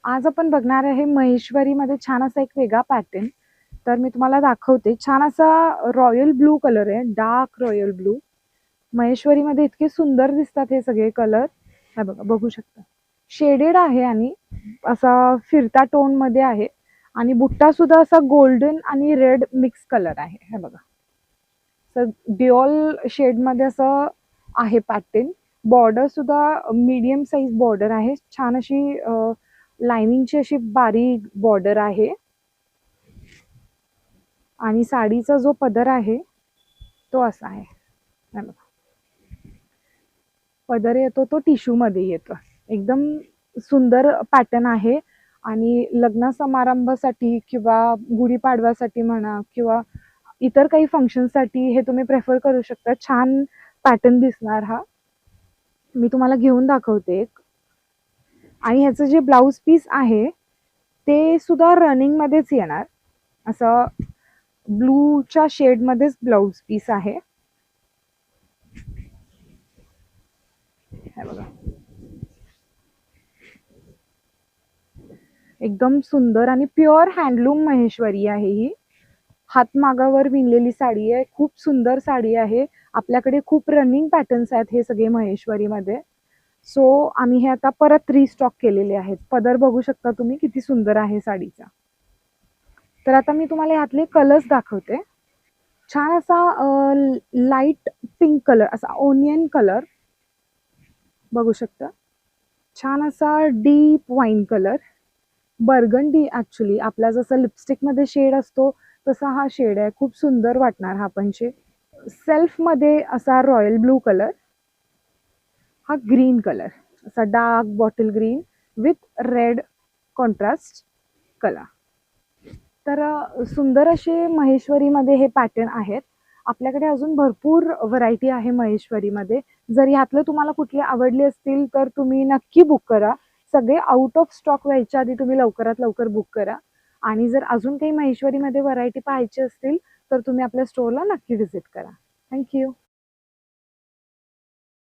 आज आपण बघणार आहे महेश्वरीमध्ये छान असा एक वेगळा पॅटर्न. तर मी तुम्हाला दाखवते. छान असा रॉयल ब्लू कलर आहे, डार्क रॉयल ब्लू. महेश्वरीमध्ये इतके सुंदर दिसतात हे सगळे कलर. हा बघा, बघू शकता. शेडेड आहे आणि असा फिरता टोन मध्ये आहे आणि बुट्टा सुद्धा असा गोल्डन आणि रेड मिक्स कलर आहे. हे बघा, तर डिओल शेड मध्ये असं आहे पॅटर्न. बॉर्डर सुद्धा मीडियम साईज बॉर्डर आहे. छान अशी लाइनिंगची अशी बारीक बॉर्डर आहे आणि साडीचा जो पदर आहे तो असा आहे. हे बघा, पदर येतो तो टिश्यू मध्ये येतो. एकदम सुंदर पॅटर्न आहे आणि लग्न समारंभासाठी किंवा गुढीपाडव्यासाठी म्हणा किंवा इतर काही फंक्शनसाठी हे तुम्ही प्रेफर करू शकता. छान पॅटर्न दिसणार हा. मी तुम्हाला घेऊन दाखवते एक. आणि ह्याचं जे ब्लाऊज पीस आहे ते सुद्धा रनिंग मध्येच येणार. असं ब्लूच्या शेड मध्येच ब्लाऊज पीस आहे. हे बघा, एकदम सुंदर आणि प्युअर हँडलूम महेश्वरी आहे ही. हातमागावर विणलेली साडी आहे. खूप सुंदर साडी आहे. आपल्याकडे खूप रनिंग पॅटर्न्स आहेत हे सगळे महेश्वरीमध्ये. सो आम्ही हे आता परत रिस्टॉक केलेले आहेत. पदर बघू शकता तुम्ही किती सुंदर आहे साडीचा. तर आता मी तुम्हाला यातले कलर्स दाखवते. छान असा लाईट पिंक कलर, असा ओनियन कलर बघू शकता. छान असा deep wine colour, burgundy. Actually आपला जसा लिपस्टिक मध्ये शेड असतो तसा हा शेड आहे. खूप सुंदर वाटणार हा पण शेड. सेल्फ मध्ये असा रॉयल ब्लू कलर. हा ग्रीन कलर, असा dark bottle green with red contrast colour. तर सुंदर असे महेश्वरीमध्ये हे पॅटर्न आहेत. आपल्याकडे अजून भरपूर व्हरायटी आहे महेश्वरीमध्ये. जर यातलं तुम्हाला कुठले आवडले असतील तर तुम्ही नक्की बुक करा. सगळे आउट ऑफ स्टॉक व्हायच्या आधी तुम्ही लवकरात लवकर बुक करा. आणि जर अजून काही महेश्वरीमध्ये व्हरायटी पाहायची असतील तर तुम्ही आपल्या स्टोअरला नक्की व्हिजिट करा. थँक्यू.